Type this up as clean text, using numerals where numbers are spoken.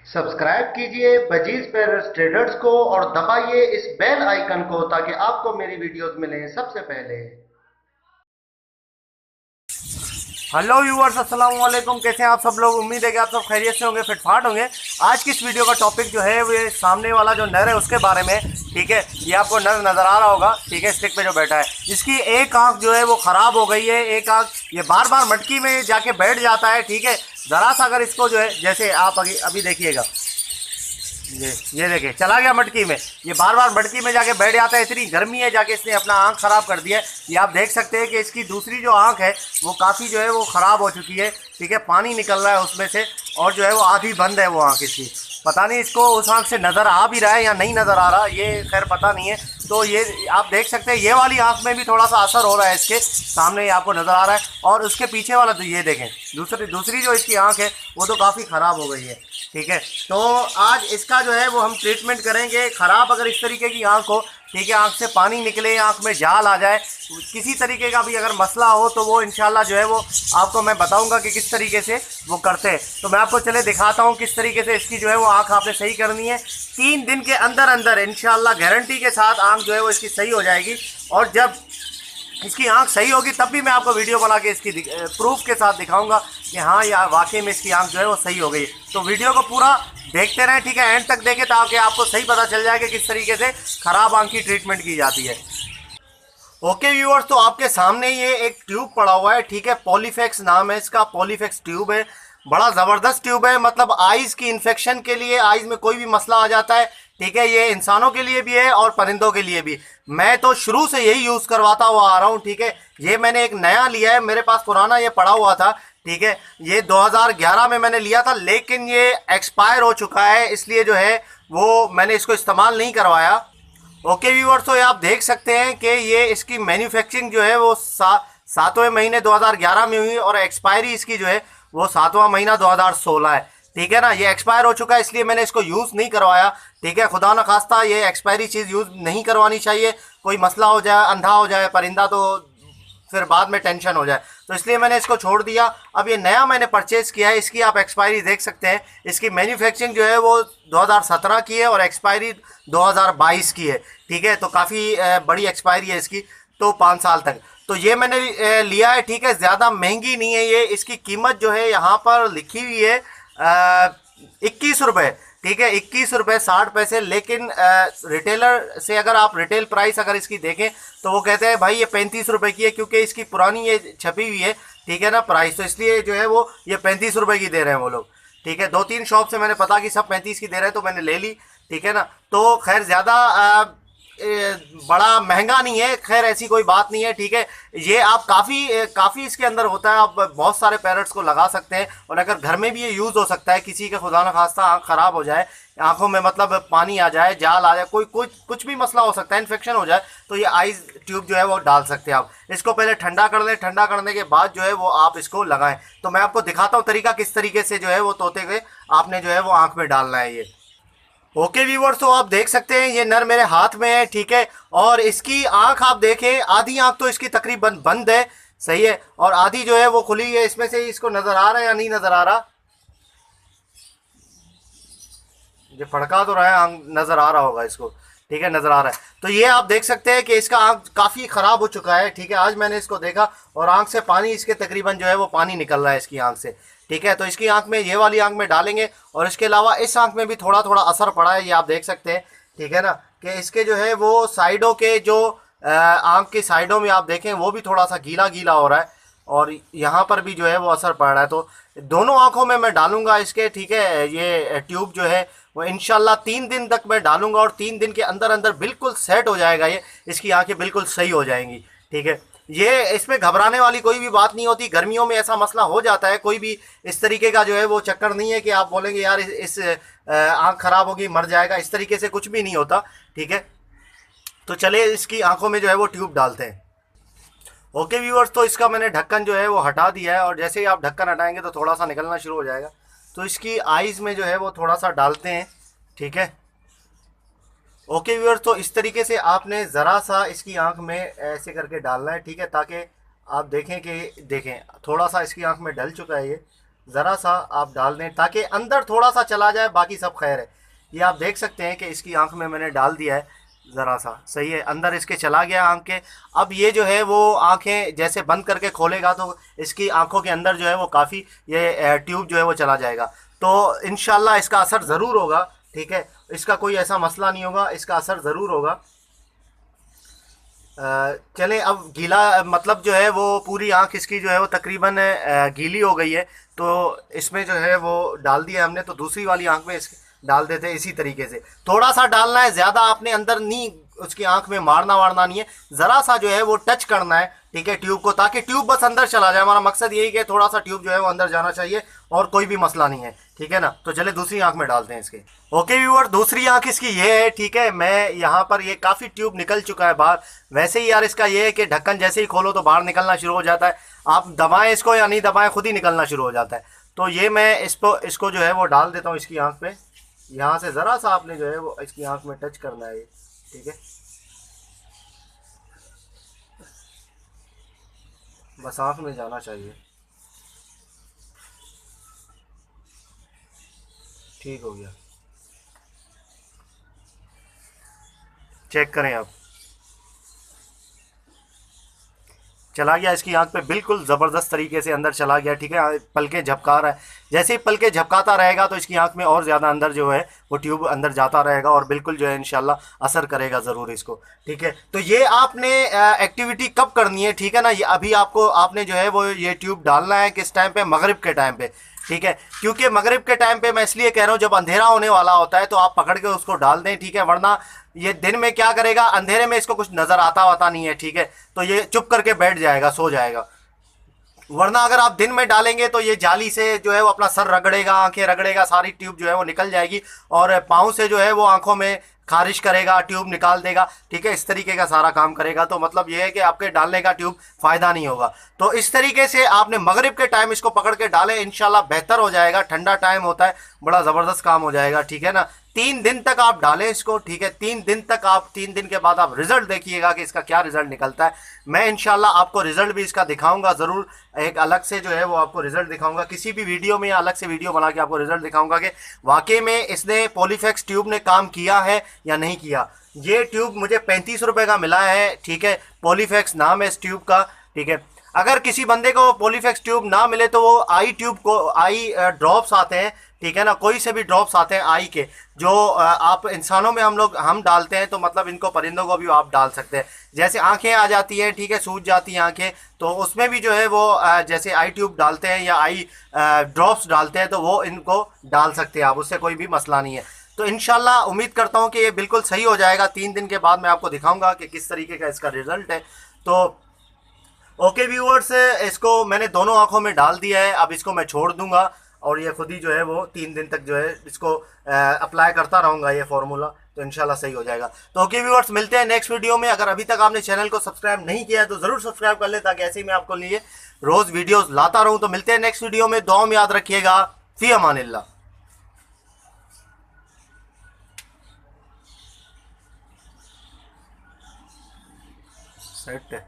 Subscribe कीजिए budgies parents traders को और दबाइए इस बेल आइकन को ताकि आपको मेरी वीडियोस मिलें सबसे पहले। हेलो व्यूअर्स, अस्सलाम वालेकुम। कैसे हैं आप सब लोग? उम्मीद है कि आप सब खैरियत से होंगे, फिटफाट होंगे। आज की इस वीडियो का टॉपिक जो है वो सामने वाला जो नर है उसके बारे में। ठीक है, ये आपको नर नज़र आ रहा होगा, ठीक है, स्टिक पे जो बैठा है। इसकी एक आंख जो है वो ख़राब हो गई है। एक आंख ये बार बार मटकी में जाके बैठ जाता है। ठीक है, ज़रा सा अगर इसको जो है, जैसे आप अभी देखिएगा, ये देखिए चला गया मटकी में। ये बार बार मटकी में जाके बैठ जाता है। इतनी गर्मी है, जाके इसने अपना आंख ख़राब कर दिया है। ये आप देख सकते हैं कि इसकी दूसरी जो आंख है वो काफ़ी जो है वो ख़राब हो चुकी है। ठीक है, पानी निकल रहा है उसमें से, और जो है वो आधी बंद है वो आंख इसकी। पता नहीं इसको उस आंख से नज़र आ भी रहा है या नहीं नज़र आ रहा, ये खैर पता नहीं है। तो ये आप देख सकते हैं, ये वाली आंख में भी थोड़ा सा असर हो रहा है इसके सामने, ये आपको नज़र आ रहा है। और उसके पीछे वाला तो ये देखें, दूसरी जो इसकी आंख है वो तो काफ़ी ख़राब हो गई है। ठीक है, तो आज इसका जो है वो हम ट्रीटमेंट करेंगे। ख़राब अगर इस तरीके की आंख हो, ठीक है, आंख से पानी निकले, आंख में जाल आ जाए, किसी तरीके का भी अगर मसला हो, तो वो इंशाल्लाह जो है वो आपको मैं बताऊंगा कि किस तरीके से वो करते हैं। तो मैं आपको चले दिखाता हूँ किस तरीके से इसकी जो है वो आंख आपने सही करनी है। 3 दिन के अंदर अंदर इंशाल्लाह गारंटी के साथ आंख जो है वो इसकी सही हो जाएगी। और जब इसकी आंख सही होगी तब भी मैं आपको वीडियो बना के इसकी प्रूफ के साथ दिखाऊंगा कि हाँ यार वाकई में इसकी आंख जो है वो सही हो गई। तो वीडियो को पूरा देखते रहें, ठीक है, एंड तक देखें ताकि आपको सही पता चल जाए कि किस तरीके से ख़राब आंख की ट्रीटमेंट की जाती है। ओके व्यूअर्स, तो आपके सामने ये एक ट्यूब पड़ा हुआ है। ठीक है, पॉलीफेक्स नाम है इसका, पॉलीफेक्स ट्यूब है। बड़ा ज़बरदस्त ट्यूब है, मतलब आइज़ की इन्फेक्शन के लिए, आइज़ में कोई भी मसला आ जाता है, ठीक है, ये इंसानों के लिए भी है और परिंदों के लिए भी। मैं तो शुरू से यही यूज़ करवाता हुआ आ रहा हूँ। ठीक है, ये मैंने एक नया लिया है, मेरे पास पुराना ये पड़ा हुआ था। ठीक है, ये 2011 में मैंने लिया था, लेकिन ये एक्सपायर हो चुका है, इसलिए जो है वो मैंने इसको इस्तेमाल नहीं करवाया। ओके व्यूअर्स, तो ये आप देख सकते हैं कि ये इसकी मैन्युफैक्चरिंग जो है वो 7वें महीने 2011 में हुई और एक्सपायरी इसकी जो है वो 7वां महीना 2016 है। ठीक है ना, ये एक्सपायर हो चुका है, इसलिए मैंने इसको यूज़ नहीं करवाया। ठीक है, खुदा न खास्ता ये एक्सपायरी चीज़ यूज़ नहीं करवानी चाहिए। कोई मसला हो जाए, अंधा हो जाए परिंदा, तो फिर बाद में टेंशन हो जाए, तो इसलिए मैंने इसको छोड़ दिया। अब ये नया मैंने परचेज़ किया है, इसकी आप एक्सपायरी देख सकते हैं। इसकी मैन्युफैक्चरिंग जो है वो 2017 की है और एक्सपायरी 2022 की है। ठीक है, तो काफ़ी बड़ी एक्सपायरी है इसकी, तो 5 साल तक। तो ये मैंने लिया है। ठीक है, ज़्यादा महंगी नहीं है ये, इसकी कीमत जो है यहाँ पर लिखी हुई है 21 रुपये। ठीक है, 21 रुपये 60 पैसे। लेकिन रिटेलर से अगर आप रिटेल प्राइस अगर इसकी देखें तो वो कहते हैं भाई ये 35 रुपये की है, क्योंकि इसकी पुरानी ये छपी हुई है, ठीक है ना, प्राइस, तो इसलिए जो है वो ये 35 रुपये की दे रहे हैं वो लोग। ठीक है, 2-3 शॉप से मैंने पता कि सब 35 की दे रहे हैं, तो मैंने ले ली। ठीक है ना, तो खैर ज़्यादा बड़ा महंगा नहीं है, खैर ऐसी कोई बात नहीं है। ठीक है, ये आप काफ़ी इसके अंदर होता है, आप बहुत सारे पैरेट्स को लगा सकते हैं, और अगर घर में भी ये यूज़ हो सकता है। किसी का खुदा न खास्ता आँख ख़राब हो जाए, आंखों में मतलब पानी आ जाए, जाल आ जाए, कोई कुछ भी मसला हो सकता है, इन्फेक्शन हो जाए, तो ये आइज़ ट्यूब जो है वो डाल सकते हैं आप। इसको पहले ठंडा कर लें, ठंडा करने के बाद जो है वो आप इसको लगाएं। तो मैं आपको दिखाता हूँ तरीका किस तरीके से जो है वो तोते हुए आपने जो है वो आँख में डालना है ये। ओके व्यूवर्स, तो आप देख सकते हैं ये नर मेरे हाथ में है। ठीक है, और इसकी आंख आप देखें, आधी आंख तो इसकी तकरीबन बंद है, सही है, और आधी जो है वो खुली है। इसमें से इसको नजर आ रहा है या नहीं नजर आ रहा? ये फड़का तो रहा है, आंख नजर आ रहा होगा इसको। ठीक है, नजर आ रहा है। तो ये आप देख सकते हैं कि इसका आंख काफ़ी ख़राब हो चुका है। ठीक है, आज मैंने इसको देखा और आंख से पानी इसके तकरीबन जो है वो पानी निकल रहा है इसकी आंख से। ठीक है, तो इसकी आंख में, ये वाली आंख में डालेंगे, और इसके अलावा इस आंख में भी थोड़ा थोड़ा असर पड़ा है, ये आप देख सकते हैं। ठीक है ना, कि इसके जो है वो साइडों के जो आंख की साइडों में आप देखें वो भी थोड़ा सा गीला गीला हो रहा है, और यहाँ पर भी जो है वो असर पड़ रहा है। तो दोनों आंखों में मैं डालूंगा इसके। ठीक है, ये ट्यूब जो है वो इंशाल्लाह 3 दिन तक मैं डालूंगा, और 3 दिन के अंदर अंदर बिल्कुल सेट हो जाएगा ये, इसकी आंखें बिल्कुल सही हो जाएंगी। ठीक है, ये इसमें घबराने वाली कोई भी बात नहीं होती। गर्मियों में ऐसा मसला हो जाता है, कोई भी इस तरीके का जो है वो चक्कर नहीं है कि आप बोलेंगे यार इस आंख ख़राब होगी, मर जाएगा, इस तरीके से कुछ भी नहीं होता। ठीक है, तो चले इसकी आंखों में जो है वो ट्यूब डालते हैं। ओके व्यूअर्स, तो इसका मैंने ढक्कन जो है वो हटा दिया है, और जैसे ही आप ढक्कन हटाएंगे तो थोड़ा सा निकलना शुरू हो जाएगा। तो इसकी आइज़ में जो है वो थोड़ा सा डालते हैं। ठीक है, ओके व्यूअर्स, तो इस तरीके से आपने ज़रा सा इसकी आंख में ऐसे करके डालना है। ठीक है, ताकि आप देखें कि थोड़ा सा इसकी आंख में डल चुका है ये, ज़रा सा आप डाल दें ताकि अंदर थोड़ा सा चला जाए, बाकी सब खैर है। ये आप देख सकते हैं कि इसकी आंख में मैंने डाल दिया है, ज़रा सा सही है, अंदर इसके चला गया आंख के। अब ये जो है वो आंखें जैसे बंद करके खोलेगा तो इसकी आंखों के अंदर जो है वो काफ़ी ये ट्यूब जो है वो चला जाएगा। तो इंशाल्लाह इसका असर ज़रूर होगा, ठीक है, इसका कोई ऐसा मसला नहीं होगा, इसका असर ज़रूर होगा। चलें, अब गीला मतलब जो है वो पूरी आंख इसकी जो है वो तकरीबन गीली हो गई है, तो इसमें जो है वो डाल दिया हमने। तो दूसरी वाली आंख में इस डाल देते हैं इसी तरीके से। थोड़ा सा डालना है, ज़्यादा आपने अंदर नहीं उसकी आंख में मारना वारना नहीं है, ज़रा सा जो है वो टच करना है, ठीक है, ट्यूब को, ताकि ट्यूब बस अंदर चला जाए। हमारा मकसद यही कि थोड़ा सा ट्यूब जो है वो अंदर जाना चाहिए और कोई भी मसला नहीं है, ठीक है ना। तो चले दूसरी आंख में डालते हैं इसके। ओके व्यूअर, दूसरी आंख इसकी ये है, ठीक है। मैं यहाँ पर ये काफ़ी ट्यूब निकल चुका है बाहर। वैसे ही यार इसका ये है कि ढक्कन जैसे ही खोलो तो बाहर निकलना शुरू हो जाता है, आप दबाएं इसको या नहीं दबाएं खुद ही निकलना शुरू हो जाता है। तो ये मैं इसको जो है वो डाल देता हूँ इसकी आंख पे। यहाँ से ज़रा सा आपने जो है वो इसकी आंख में टच करना है, ठीक है, बस आंख में जाना चाहिए, ठीक हो गया। चेक करें आप, चला गया इसकी आंख पे, बिल्कुल ज़बरदस्त तरीके से अंदर चला गया, ठीक है। पलके झपका रहा है, जैसे ही पलके झपकाता रहेगा तो इसकी आंख में और ज़्यादा अंदर जो है वो ट्यूब अंदर जाता रहेगा और बिल्कुल जो है इंशाल्लाह असर करेगा ज़रूर इसको, ठीक है। तो ये आपने एक्टिविटी कब करनी है, ठीक है ना, ये अभी आपको आपने जो है वो ये ट्यूब डालना है किस टाइम पे, मगरिब के टाइम पे, ठीक है। क्योंकि मगरिब के टाइम पे मैं इसलिए कह रहा हूँ, जब अंधेरा होने वाला होता है तो आप पकड़ के उसको डाल दें, ठीक है, वरना ये दिन में क्या करेगा, अंधेरे में इसको कुछ नज़र आता वाता नहीं है, ठीक है, तो ये चुप करके बैठ जाएगा, सो जाएगा। वरना अगर आप दिन में डालेंगे तो ये जाली से जो है वो अपना सर रगड़ेगा, आंखें रगड़ेगा, सारी ट्यूब जो है वो निकल जाएगी और पाँव से जो है वो आंखों में खारिश करेगा, ट्यूब निकाल देगा, ठीक है, इस तरीके का सारा काम करेगा। तो मतलब ये है कि आपके डालने का ट्यूब फ़ायदा नहीं होगा। तो इस तरीके से आपने मगरिब के टाइम इसको पकड़ के डालें, इंशाल्लाह बेहतर हो जाएगा। ठंडा टाइम होता है, बड़ा ज़बरदस्त काम हो जाएगा, ठीक है ना। 3 दिन तक आप डालें इसको, ठीक है, 3 दिन तक आप, 3 दिन के बाद आप रिजल्ट देखिएगा कि इसका क्या रिजल्ट निकलता है। मैं इंशाल्लाह आपको रिजल्ट भी इसका दिखाऊंगा ज़रूर, एक अलग से जो है वो आपको रिजल्ट दिखाऊंगा किसी भी वीडियो में, या अलग से वीडियो बना के आपको रिजल्ट दिखाऊंगा कि वाकई में इसने पॉलीफैक्स ट्यूब ने काम किया है या नहीं किया। ये ट्यूब मुझे 35 रुपये का मिला है, ठीक है, पॉलीफैक्स नाम है इस ट्यूब का, ठीक है। अगर किसी बंदे को पॉलीफैक्स ट्यूब ना मिले तो वो आई ट्यूब को, आई ड्रॉप्स आते हैं, ठीक है ना, कोई से भी ड्रॉप्स आते हैं आई के, जो आप इंसानों में हम डालते हैं, तो मतलब इनको परिंदों को भी आप डाल सकते हैं। जैसे आंखें आ जाती हैं, ठीक है, सूज जाती हैं आंखें, तो उसमें भी जो है वो जैसे आई ट्यूब डालते हैं या आई ड्रॉप्स डालते हैं, तो वो इनको डाल सकते हैं आप, उससे कोई भी मसला नहीं है। तो इंशाल्लाह उम्मीद करता हूँ कि ये बिल्कुल सही हो जाएगा। 3 दिन के बाद मैं आपको दिखाऊंगा कि किस तरीके का इसका रिजल्ट है। तो ओके व्यूअर्स, इसको मैंने दोनों आंखों में डाल दिया है, अब इसको मैं छोड़ दूंगा और ये खुद ही जो है वो 3 दिन तक जो है इसको अप्लाई करता रहूँगा ये फार्मूला, तो इंशाल्लाह सही हो जाएगा। तो ओके व्यूअर्स, मिलते हैं नेक्स्ट वीडियो में। अगर अभी तक आपने चैनल को सब्सक्राइब नहीं किया है तो ज़रूर सब्सक्राइब कर ले, ताकि ऐसे ही मैं आपको लिए रोज़ वीडियोज़ लाता रहूँ। तो मिलते हैं नेक्स्ट वीडियो में, दुआ में याद रखिएगा। फ़ी अमानिल्लाह। सेट है।